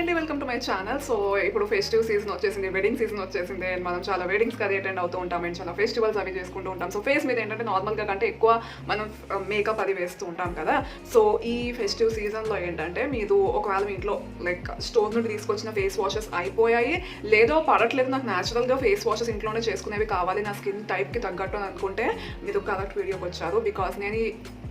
అండి, welcome to my channel. So ఇప్పుడు festive season వచ్చేసింది, వెడ్డింగ్ సీజన్ వచ్చేసింది అండ్ మనం చాలా వెడ్డింగ్స్కి అది అటెండ్ అవుతూ ఉంటాం అండ్ చాలా ఫెస్టివల్స్ అవి చేసుకుంటూ ఉంటాం. సో ఫేస్ మీద ఏంటంటే నార్మల్గా కంటే ఎక్కువ మనం మేకప్ అది వేస్తూ ఉంటాం కదా. సో ఈ ఫెస్టివ్ సీజన్లో ఏంటంటే మీరు ఒకవేళ మీ ఇంట్లో లైక్ స్టోర్ నుండి తీసుకొచ్చిన ఫేస్ వాషెస్ అయిపోయాయి, లేదో పడట్లేదు, నాకు న్యాచురల్గా ఫేస్ వాషెస్ ఇంట్లోనే చేసుకునేవి కావాలి నా స్కిన్ టైప్కి తగ్గట్టు అని అనుకుంటే మీరు కరెక్ట్ వీడియోకి వచ్చారు. బికాస్ నేను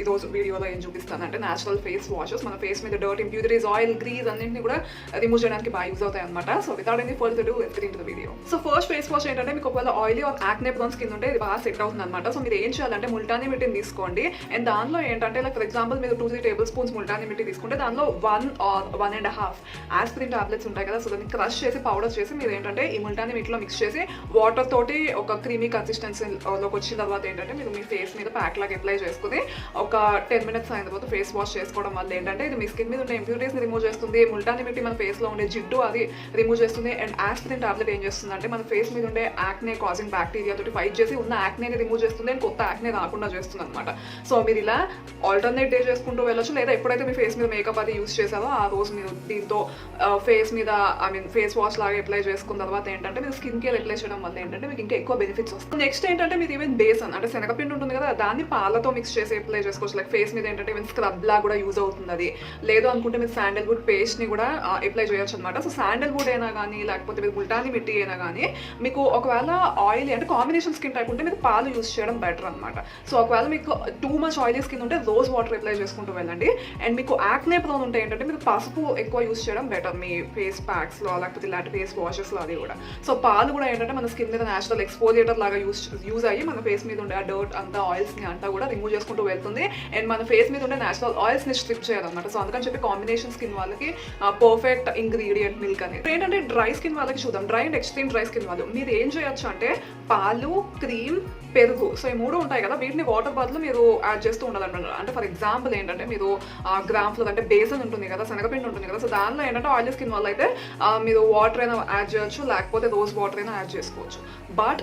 ఈరోజు వీడియోలో ఏం చూపిస్తానంటే న్యాచురల్ ఫేస్ వాషెస్ మన ఫేస్ మీద డర్ట్, ఇంప్యూరిటీస్, ఆయిల్, గ్రీజ్ అన్నింటినీ కూడా రిమూవ్ చేయడానికి బాగా యూజ్ అవుతాయి అనమాట. So without any further to let's get into the video. So first face wash ఏంటంటే మీకు ఒకవేళ oily or acne prone skin ఉంటే ఇది బాగా సెట్ అవుతుంది అనమాట. సో మీరు ఏం చేయాలంటే ముల్టానీ మిట్టిని తీసుకోండి అండ్ దానిలో ఏంటంటే లైక్ ఫర్ ఎగ్జాంపుల్ మీరు 2-3 టేబుల్ స్పూన్స్ ముల్టానీ మిట్టి తీసుకుంటే దానిలో 1 or 1.5 ఆస్పిరిన్ టాబ్లెట్స్ ఉంటాయి కదా. సో దాన్ని క్రష్ చేసి పౌడర్ చేసి మీరు ఏంటంటే ఈ ముల్టానీ మిట్లో మిక్స్ చేసి వాటర్ తోటి ఒక క్రీమీ కన్సిస్టెన్సీలోకి వచ్చిన తర్వాత ఏంటంటే మీరు మీ ఫేస్ మీద ప్యాక్ లాగా అప్లై చేసుకుని ఒక 10 minutes అయిన తర్వాత ఫేస్ వాష్ చేసుకోవడం వల్ల ఏంటంటే ఇది మీ స్కిన్ మీద ఉండే ఇంప్యూరిటీస్ని రిమూవ్ చేస్తుంది. ముల్టానీ మిట్టి మన ఫేస్లో ఉండే జిడ్డు అది రిమూవ్ చేస్తుంది అండ్ ఆస్పిరిన్ టాబ్లెట్ ఏం చేస్తుంది అంటే మన ఫేస్ మీద ఉండే యాక్నే కాజింగ్ బ్యాక్టీరియా తోటి ఫైట్ చేసి ఉన్న యాక్నేని రిమూవ్ చేస్తుంది అండ్ కొత్త యాక్నే రాకుండా చేస్తుంది అనమాట. సో మీరు ఇలా ఆల్టర్నేట్ డే చేసుకుంటూ వెళ్ళొచ్చు, లేదా ఎప్పుడైతే మీ ఫేస్ మీద మేకప్ అది యూస్ చేసారో ఆ రోజు మీరు దీంతో ఫేస్ మీద ఫేస్ వాష్ లాగా అప్లై చేసుకున్న తర్వాత ఏంటంటే మీరు స్కిన్ కేర్ అప్లై చేయడం వల్ల ఏంటంటే మీకు ఇంకా ఎక్కువ బెనిఫిట్స్ వస్తుంది. నెక్స్ట్ ఏంటంటే మీరు ఈవెన్ బేసన్ అంటే శనగపిండి ఉంటుంది కదా, దాన్ని పాలతో మిక్స్ చేసి అప్లై చేసుకోవచ్చు. లైక్ ఫేస్ మీద ఏంటంటే ఈవెన్ స్క్రబ్ లా కూడా యూజ్ అవుతుంది. అది లేదు అనుకుంటే మీరు శాండల్వుడ్ పేస్ట్ని కూడా అప్లై చేయొచ్చు అనమాట. సో శాండల్వుడ్ అయినా కానీ లేకపోతే మీరు ముల్టానీ మిట్టి అయినా కానీ మీకు ఒకవేళ ఆయిలీ అంటే కాంబినేషన్ స్కిన్ టైప్ ఉంటే మీరు పాలు యూస్ చేయడం బెటర్ అనమాట. సో ఒకవేళ మీకు టూ మచ్ ఆయిలీ స్కిన్ ఉంటే రోజ్ వాటర్ అప్లై చేసుకుంటూ వెళ్ళండి. అండ్ మీకు యాక్నే ప్రోన్ ఉంటే ఏంటంటే మీరు పసుపు ఎక్కువ యూస్ చేయడం బెటర్ మీ ఫేస్ ప్యాక్స్లో లేకపోతే ఇలాంటి ఫేస్ వాషెస్లో అది కూడా. సో పాలు కూడా ఏంటంటే మన స్కిన్ మీద న్యాచురల్ ఎక్స్పోజియేటర్ లాగా యూజ్ అయ్యి మన ఫేస్ మీద ఉండే ఆ డర్ట్ అంతా ఆయిల్స్ని అంతా కూడా రిమూవ్ చేసుకుంటూ వెళ్తుంది అండ్ మన ఫేస్ మీద ఉండే న్యాచురల్ ఆయిల్స్ని స్ట్రిప్ చేయాలన్నమాట. సో అందుకని చెప్పి కాంబినేషన్ స్కిన్ వాళ్ళకి పర్ఫెక్ట్ ఇంగ్రీడియంట్ మిల్క్ అనేది. ఏంటంటే డ్రై స్కిన్ వాళ్ళకి చూద్దాం. Dry and extreme dry skin వాళ్ళు మీరు ఏం చేయొచ్చు అంటే పాలు, క్రీమ్, పెరుగు, సో ఈ మూడు ఉంటాయి కదా, వీటిని వాటర్ బదులు మీరు యాడ్ చేస్తూ ఉండాలన్నమాట. అంటే ఫర్ ఎగ్జాంపుల్ ఏంటంటే మీరు గ్రామ్ ఫ్లోర్ అంటే బేసన్ ఉంటుంది కదా, శనగపిండి ఉంటుంది కదా, సో దానిలో ఏంటంటే ఆయిలీ స్కిన్ వల్ల అయితే మీరు వాటర్ అయినా యాడ్ చేయొచ్చు లేకపోతే రోజ్ వాటర్ అయినా యాడ్ చేసుకోవచ్చు. But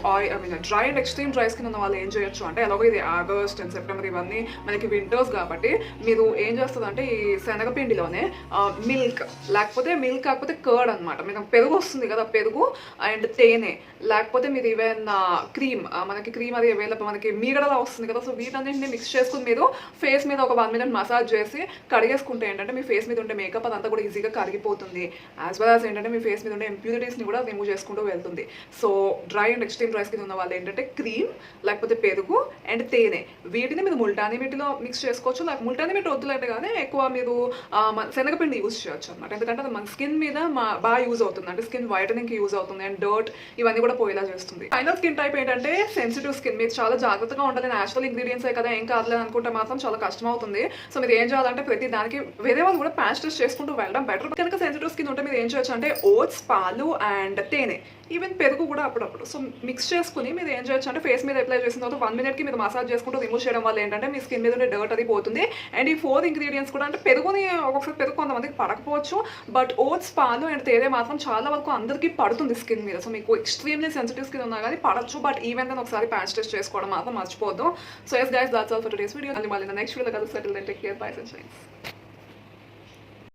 dry and extreme dry skin ఉన్న వాళ్ళు ఏం చేయొచ్చు అంటే ఎలాగో ఇది ఆగస్ట్ అండ్ సెప్టెంబర్ ఇవన్నీ మనకి వింటర్స్ కాబట్టి మీరు ఏం చేస్తుందంటే ఈ శనగపిండిలోనే మిల్క్ కాకపోతే కర్డ్ అనమాట, మీకు పెరుగు వస్తుంది కదా, పెరుగు అండ్ తేనె లేకపోతే మీరు ఈవెన్ క్రీమ్, మనకి క్రీమ్ అది అవైలబుల్ మనకి మీగడలా వస్తుంది కదా. సో వీటన్నింటినీ మిక్స్ చేసుకుని మీరు ఫేస్ మీద ఒక 1 minute మసాజ్ చేసి కడిగేసుకుంటే ఏంటంటే మీ ఫేస్ మీద ఉండే మేకప్ అదంతా కూడా ఈజీగా కరిగిపోతుంది. యాజ్ వెల్ యాజ్ ఏంటంటే మీ ఫేస్ మీద ఉండే ఇంప్యూరిటీస్ని కూడా రిమూవ్ చేసుకుంటూ వెళ్తుంది. So dry and extreme dry skin ఉన్న వాళ్ళు ఏంటంటే క్రీమ్ లేకపోతే పెరుగు అండ్ తేనె వీటిని మీరు ముల్టానీ మిట్టిలో మిక్స్ చేసుకోవచ్చు. లేకపోతే ముల్టానీ మిట్టి వద్దులంటే కానీ ఎక్కువ మీరు శనగపిండి యూజ్ చేయొచ్చు అనమాట. ఎందుకంటే అది మన స్కిన్ మీద బాగా యూజ్ అవుతుంది, అంటే స్కిన్ వైటనింగ్కి యూజ్ అవుతుంది అండ్ డర్ట్ ఇవన్నీ కూడా పోయేలా చేస్తుంది. ఫైనల్ స్కిన్ టైప్ ఏంటంటే సెన్సిటివ్ స్కిన్. మీరు చాలా జాగ్రత్తగా ఉండాలి, న్యాచురల్ ఇంగ్రీడియంట్సే కదా ఏం కాదులేదు అనుకుంటే మాత్రం చాలా కష్టం అవుతుంది. సో మీరు ఏం చేయాలంటే ప్రతి దానికి వేరే వాళ్ళు కూడా ప్యాచ్ టెస్ట్ చేసుకుంటూ వెళ్ళడం బెటర్. కనుక సెన్సిటివ్ స్కిన్ ఉంటే మీరు ఏం చేయొచ్చు అంటే ఓట్స్, పాలు అండ్ తేనె ఈవెన్ పెరుగు కూడా అప్పుడప్పుడు సో మిక్స్ చేసుకుని మీరు ఏం చేయొచ్చు అంటే ఫేస్ మీద అప్లై చేసిన తర్వాత 1 minute మీరు మసాజ్ చేసుకుంటూ రిమూవ్ చేయడం వల్ల ఏంటంటే మీ స్కిన్ మీద ఉండే డర్ట్ అది పోతుంది. అండ్ ఈ 4 ingredients కూడా అంటే పెరుగుని ఒక్కొక్కసారి పెరుగు కొంతమందికి పడకపోవచ్చు, బట్ ఓట్స్, పాలు అండ్ తేనె మాత్రం చాలా వరకు అందరికీ పడుతుంది స్కిన్ మీద. సో మీకు ఎక్స్ట్రీమ్లీ సెన్సిటివ్ స్కిన్ ఉన్నా కానీ పడచ్చు, బట్ ఈవెన్ దాన్ని ఒకసారి ప్యాచ్ టెస్ట్ చేసుకోవడం మాత్రం మర్చిపోద్దు. So yes guys, that's all for today's video. మళ్ళీ నెక్స్ట్ వీడియోలో కలిసి until then take care, bye, సన్షైన్స్.